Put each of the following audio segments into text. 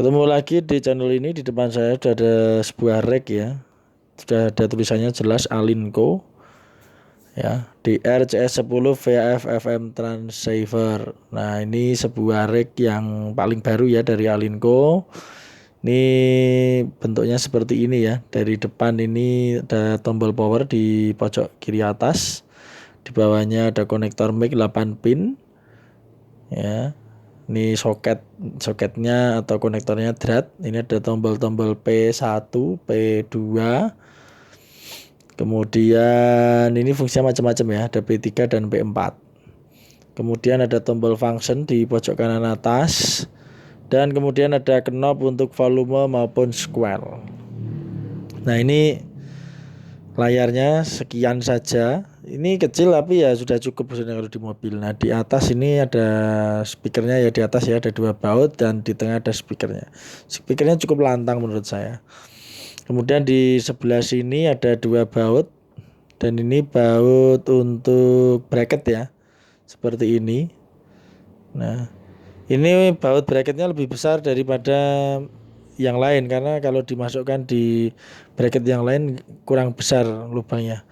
Ketemu lagi di channel ini. Di depan saya sudah ada sebuah rack ya. Sudah ada tulisannya jelas Alinco ya. DR-CS10 VAF FM transceiver. Nah, ini sebuah rack yang paling baru ya dari Alinco. Ini bentuknya seperti ini ya. Dari depan ini ada tombol power di pojok kiri atas. Di bawahnya ada konektor mic 8 pin ya. Ini soketnya atau konektornya drat. Ini ada tombol-tombol P1, P2. Kemudian ini fungsinya macam-macam ya, ada P3 dan P4. Kemudian ada tombol function di pojok kanan atas. Dan kemudian ada knob untuk volume maupun square. Nah, ini layarnya sekian saja. Ini kecil tapi ya sudah cukup sebenarnya kalau di mobil. Nah, di atas ini ada speakernya ya, di atas ya ada 2 baut dan di tengah ada speakernya. Speakernya cukup lantang menurut saya. Kemudian di sebelah sini ada 2 baut dan ini baut untuk bracket ya. Seperti ini. Nah, ini baut bracketnya lebih besar daripada yang lain karena kalau dimasukkan di bracket yang lain kurang besar lubangnya.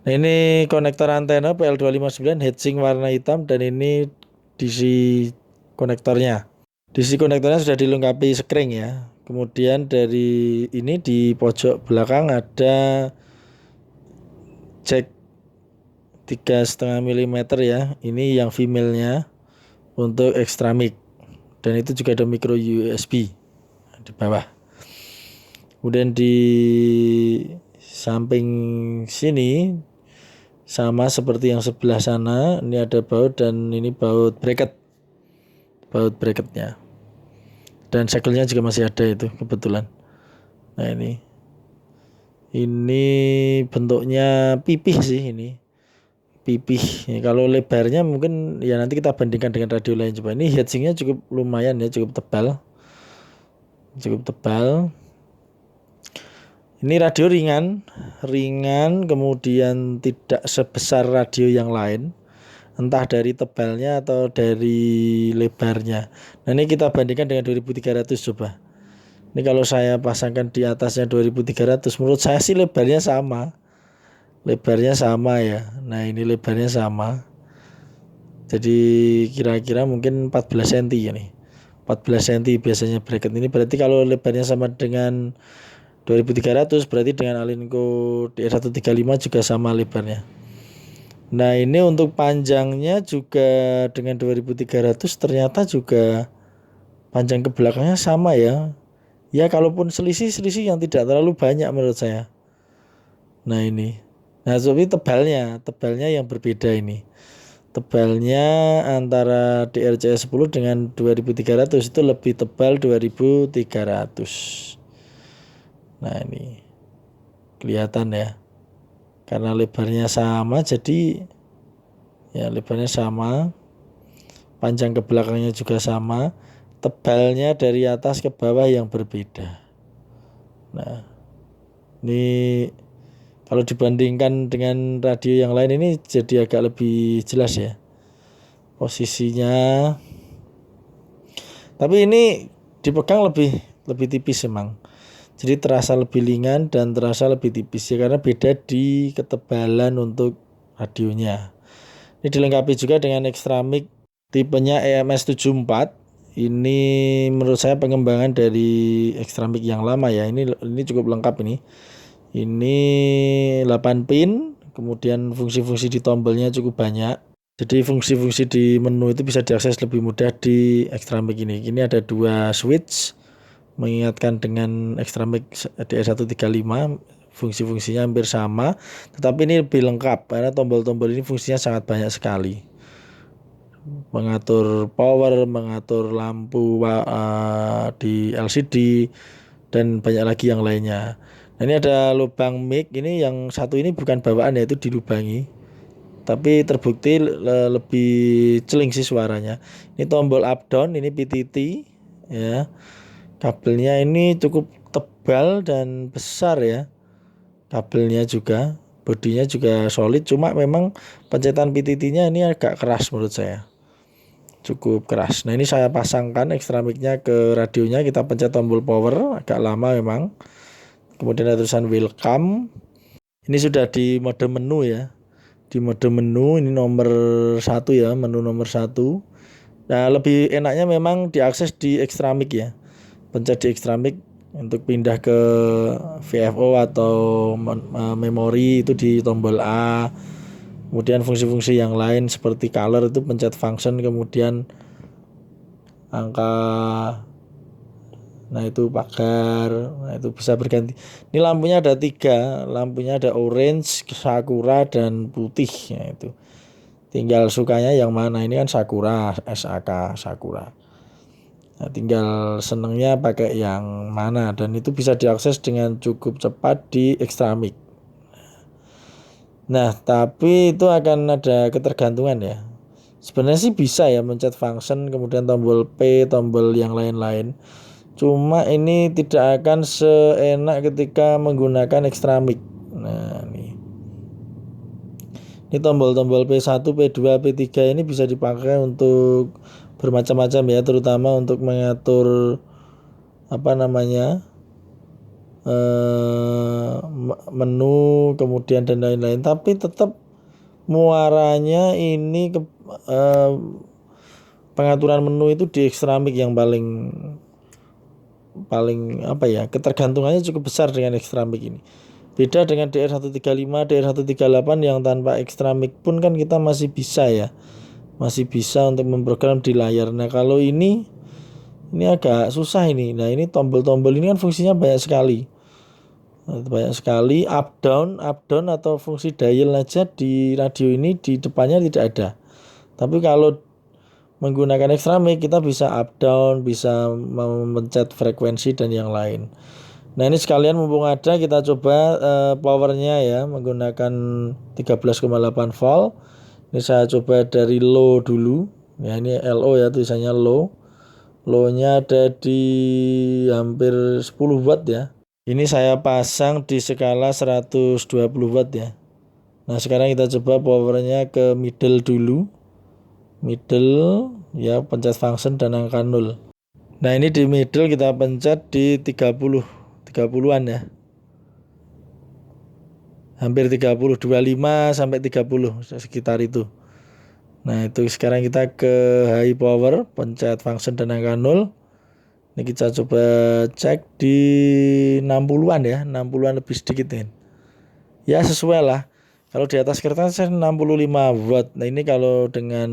Nah, ini konektor antena PL259 heatsink warna hitam dan ini DC konektornya. DC konektornya sudah dilengkapi sekring ya. Kemudian dari ini di pojok belakang ada jack 3,5 mm ya. Ini yang female-nya untuk extra mic. Dan itu juga ada micro USB di bawah. Kemudian di samping sini sama seperti yang sebelah sana, ini ada baut dan ini baut bracketnya. Dan segelnya juga masih ada itu kebetulan. Nah, ini bentuknya pipih sih ini. Pipih. Ya, kalau lebarnya mungkin ya nanti kita bandingkan dengan radio lain coba. Ini heatsinknya cukup lumayan ya, cukup tebal. Ini radio ringan, kemudian tidak sebesar radio yang lain, entah dari tebalnya atau dari lebarnya. Nah, ini kita bandingkan dengan 2300 coba. Ini kalau saya pasangkan di atasnya 2300, menurut saya sih lebarnya sama ya. Nah, ini lebarnya sama. Jadi kira-kira mungkin 14 cm ini. 14 cm biasanya bracket ini, berarti kalau lebarnya sama dengan 2300 berarti dengan Alinco DR135 juga sama lebarnya. Nah, ini untuk panjangnya juga dengan 2300 ternyata juga panjang ke belakangnya sama ya. Ya, kalaupun selisih yang tidak terlalu banyak menurut saya. Nah, ini. Nah, tapi tebalnya yang berbeda ini. Tebalnya antara DRCS10 dengan 2300 itu lebih tebal 2300. Nah, ini kelihatan ya, karena lebarnya sama jadi ya lebarnya sama, panjang ke belakangnya juga sama, tebalnya dari atas ke bawah yang berbeda. Nah, ini kalau dibandingkan dengan radio yang lain ini jadi agak lebih jelas ya posisinya, tapi ini dipegang lebih tipis emang. Jadi terasa lebih ringan dan terasa lebih tipis ya karena beda di ketebalan untuk radionya. Ini dilengkapi juga dengan extra mic tipenya EMS74. Ini menurut saya pengembangan dari extra mic yang lama ya. Ini cukup lengkap ini. Ini 8 pin, kemudian fungsi-fungsi di tombolnya cukup banyak. Jadi fungsi-fungsi di menu itu bisa diakses lebih mudah di extra mic ini. Ini ada 2 switch mengingatkan dengan extra mic DR135, fungsi-fungsinya hampir sama, tetapi ini lebih lengkap karena tombol-tombol ini fungsinya sangat banyak sekali. Mengatur power, mengatur lampu di LCD dan banyak lagi yang lainnya. Nah, ini ada lubang mic, ini yang satu ini bukan bawaan yaitu dilubangi. Tapi terbukti lebih celing sih suaranya. Ini tombol up down, ini PTT ya. Kabelnya ini cukup tebal dan besar ya. Kabelnya juga, bodinya juga solid. Cuma memang pencetan PTT-nya ini agak keras menurut saya. cukup keras. Nah, ini saya pasangkan ekstramiknya ke radionya, kita pencet tombol power, agak lama memang. Kemudian ada tulisan welcome. Ini sudah di mode menu ya. Di mode menu ini nomor 1 ya, menu nomor 1. Nah, lebih enaknya memang diakses di ekstramik ya. Pencet di ekstramik untuk pindah ke VFO atau memori itu di tombol A. Kemudian fungsi-fungsi yang lain seperti color itu pencet function, kemudian angka, nah itu pagar, nah itu bisa berganti. Ini lampunya ada 3, lampunya ada orange, sakura, dan putih. Ya, itu tinggal sukanya yang mana. Ini kan sakura, SAK sakura. Nah, tinggal senengnya pakai yang mana, dan itu bisa diakses dengan cukup cepat di ekstramik. Nah, tapi itu akan ada ketergantungan ya. Sebenarnya sih bisa ya mencet function, kemudian tombol P, tombol yang lain-lain. Cuma ini tidak akan seenak ketika menggunakan ekstramik. Nah, ini tombol-tombol P1, P2, P3 ini bisa dipakai untuk bermacam-macam ya, terutama untuk mengatur apa namanya, menu kemudian dan lain-lain. Tapi tetap muaranya ini ke pengaturan menu itu di ekstramik yang paling apa ya, ketergantungannya cukup besar dengan ekstramik ini. Beda dengan DR135, DR138 yang tanpa ekstramik pun kan kita masih bisa ya. Masih bisa untuk memprogram di layar. Nah, kalau ini agak susah ini. Nah, ini tombol-tombol ini kan fungsinya banyak sekali. Up down atau fungsi dial aja di radio ini di depannya tidak ada. Tapi kalau menggunakan ekstramik kita bisa up down, bisa memencet frekuensi dan yang lain. Nah, ini sekalian mumpung ada kita coba powernya ya menggunakan 13,8 volt. Ini saya coba dari low dulu. Ya, ini LO ya, tulisannya low. Low-nya ada di hampir 10 watt ya. Ini saya pasang di skala 120 watt ya. Nah, sekarang kita coba powernya ke middle dulu. Middle ya, pencet function dan angka 0. Nah, ini di middle kita pencet di 30-an ya. Hampir 30, 25 sampai 30 sekitar itu. Nah, itu sekarang kita ke high power, pencet function dan angka 0. Ini kita coba cek di 60-an ya, 60-an lebih sedikit nih. Ya, sesuai lah. Kalau di atas kertas 65 watt. Nah, ini kalau dengan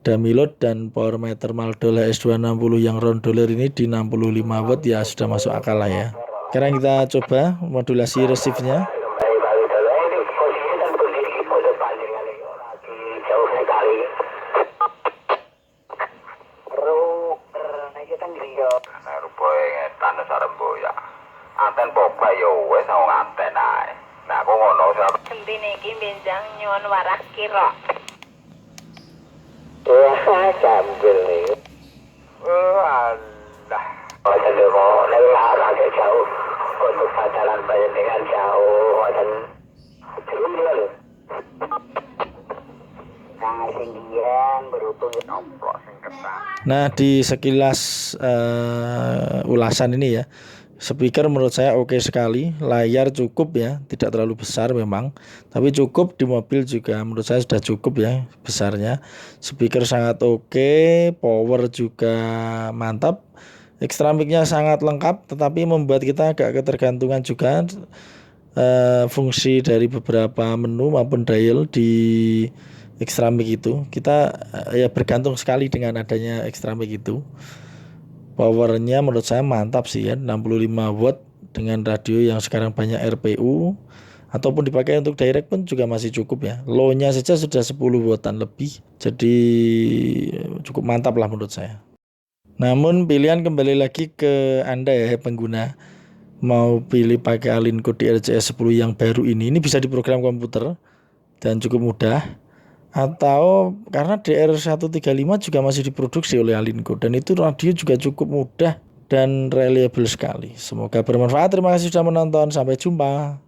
dummy load dan power meter Maldol HS260 yang round dollar ini di 65 watt ya sudah masuk akal lah ya. Sekarang kita coba modulasi resifnya. Anten popa yo wes sama anten ae. Nah, aku ngono sapa. Sentine iki benjang nyuwun warak kira. Sambil nih. Alah. Oten lho, lagi agak jauh. Untuk pacaran dengan jauh, oten. Terus Nah, di sekilas ulasan ini ya, speaker menurut saya oke sekali, layar cukup ya, tidak terlalu besar memang, tapi cukup di mobil juga menurut saya sudah cukup ya besarnya. Speaker sangat oke, power juga mantap, ekstramiknya sangat lengkap, tetapi membuat kita agak ketergantungan juga fungsi dari beberapa menu maupun dial di ekstramik itu. Kita ya bergantung sekali dengan adanya ekstramik itu. Powernya menurut saya mantap sih ya, 65 watt dengan radio yang sekarang banyak RPU, ataupun dipakai untuk direct pun juga masih cukup ya. Low-nya saja sudah 10 wattan lebih, jadi cukup mantap lah menurut saya. Namun pilihan kembali lagi ke Anda ya pengguna, mau pilih pakai Alinco DRCS 10 yang baru ini bisa diprogram komputer dan cukup mudah, atau karena DR135 juga masih diproduksi oleh Alinco dan itu radio juga cukup mudah dan reliable sekali. Semoga bermanfaat. Terima kasih sudah menonton, sampai jumpa.